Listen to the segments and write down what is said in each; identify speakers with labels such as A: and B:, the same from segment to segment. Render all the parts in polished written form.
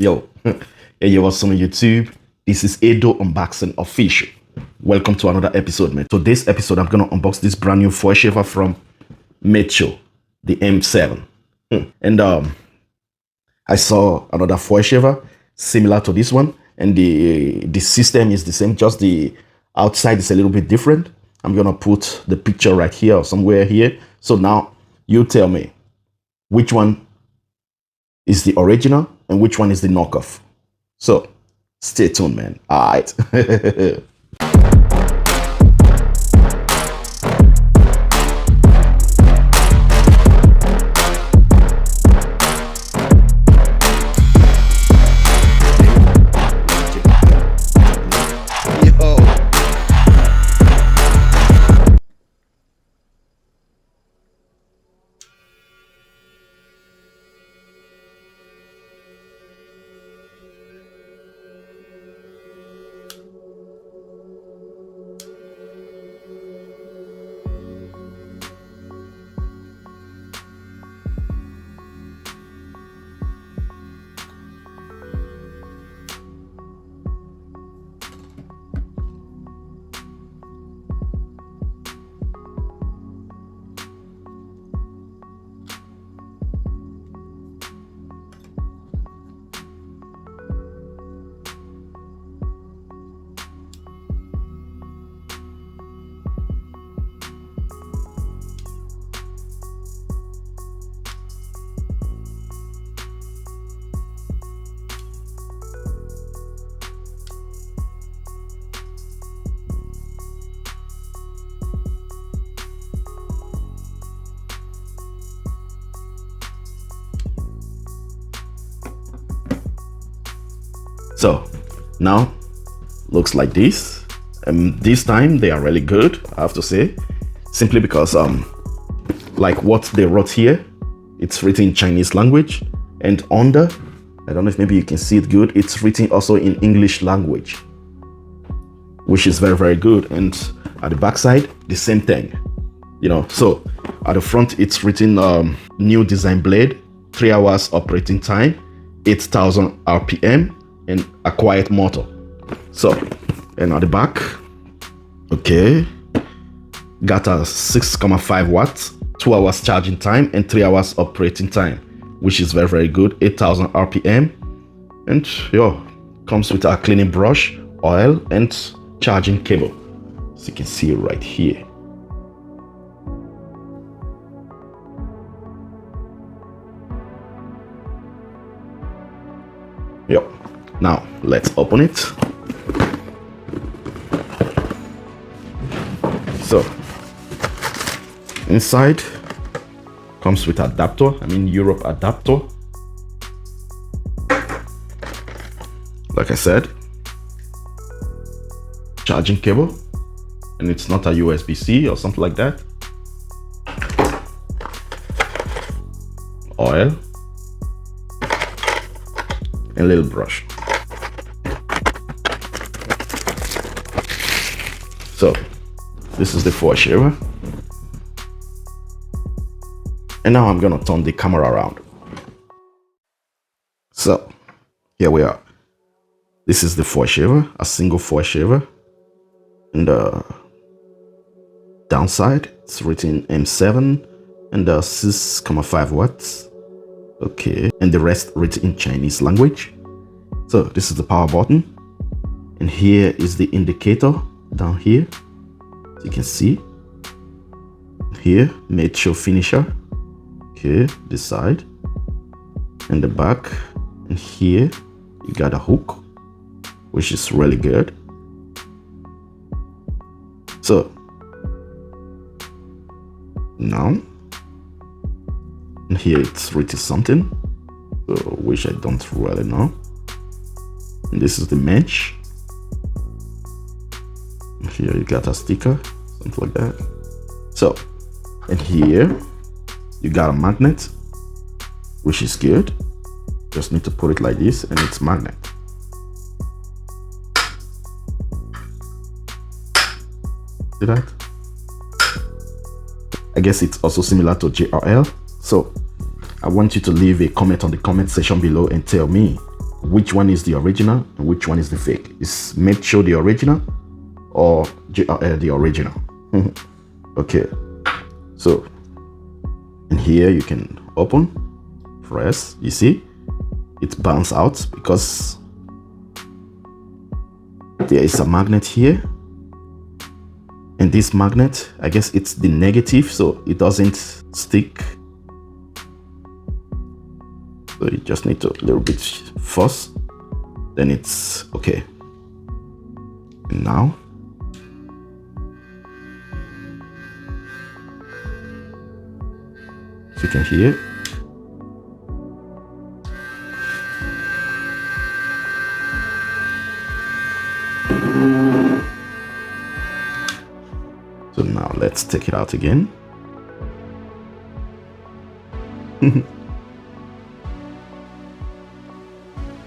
A: Yo, hey, what's on YouTube? This is Edo Unboxing Official. Welcome to another episode, man. So this episode, I'm gonna unbox this brand new foil shaver from Madeshow, the M7. And I saw another foil shaver similar to this one, and the system is the same, just the outside is a little bit different. I'm gonna put the picture right here or somewhere here. So now you tell me which one is the original and which one is the knockoff. So stay tuned, man. All right. So now looks like this. This time they are really good, I have to say, simply because like what they wrote here, it's written in Chinese language, and under, I don't know if maybe you can see it good, it's written also in English language, which is very, very good. And at the back side, the same thing, you know. So at the front, it's written new design blade, 3 hours operating time, 8,000 RPM, and a quiet motor. So, and at the back, okay, got a 6.5 watts, 2 hours charging time, and 3 hours operating time, which is very, very good. 8,000 RPM, and yo, comes with a cleaning brush, oil, and charging cable. So you can see it right here. Yo. Now, let's open it. So, inside comes with adapter, Europe adapter. Like I said, charging cable, and it's not a USB-C or something like that. Oil, and a little brush. So this is the foil shaver, and now I'm gonna turn the camera around. So here we are. This is the foil shaver, a single foil shaver, and the downside, it's written M7 and 6.5 watts. Okay, and the rest written in Chinese language. So this is the power button, and here is the indicator down here. So you can see here, Madeshow finisher. Okay, this side and the back, and here you got a hook, which is really good. So now, and here it's written something, which I don't really know. And this is the mesh. And here you got a sticker, something like that. So, and here you got a magnet, which is good. Just need to put it like this, and it's magnet. See that? I guess it's also similar to JRL. So I want you to leave a comment on the comment section below and tell me which one is the original and which one is the fake. Is Madeshow the original or JRL the original? Okay, so in here you can open, press, you see it bounce out because there is a magnet here, and this magnet, I guess it's the negative, so it doesn't stick. So you just need to a little bit force, then it's okay. And now as you can hear, so now let's take it out again.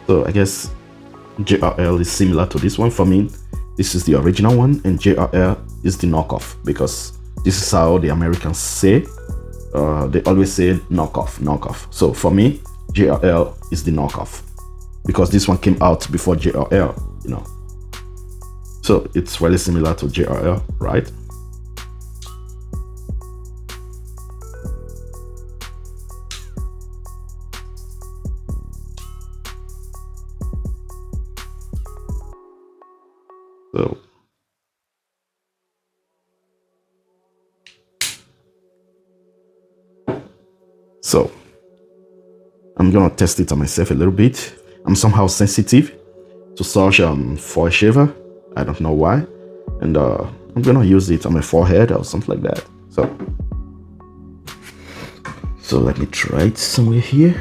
A: So I guess JRL is similar to this one. For me, this is the original one and JRL is the knockoff, because this is how the Americans say. They always say knockoff, knockoff. So for me, JRL is the knockoff because this one came out before JRL, you know. So it's really similar to JRL, right? So I'm gonna test it on myself a little bit. I'm somehow sensitive to such foil shaver. I don't know why, and I'm gonna use it on my forehead or something like that. So let me try it somewhere here.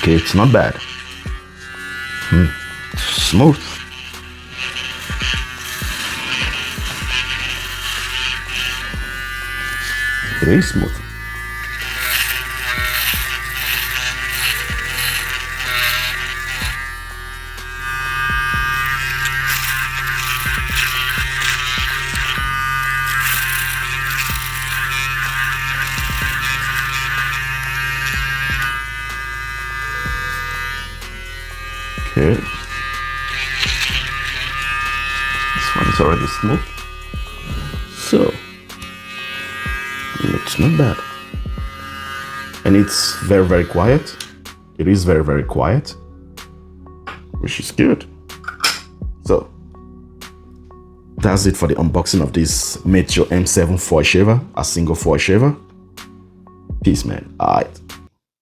A: Okay, it's not bad. Smooth. Very smooth. Okay. This one is already smooth. So it's not bad. And it's very, very quiet. It is very, very quiet, which is good. So that's it for the unboxing of this Madeshow M7 foil shaver, a single foil shaver. Peace, man. All right.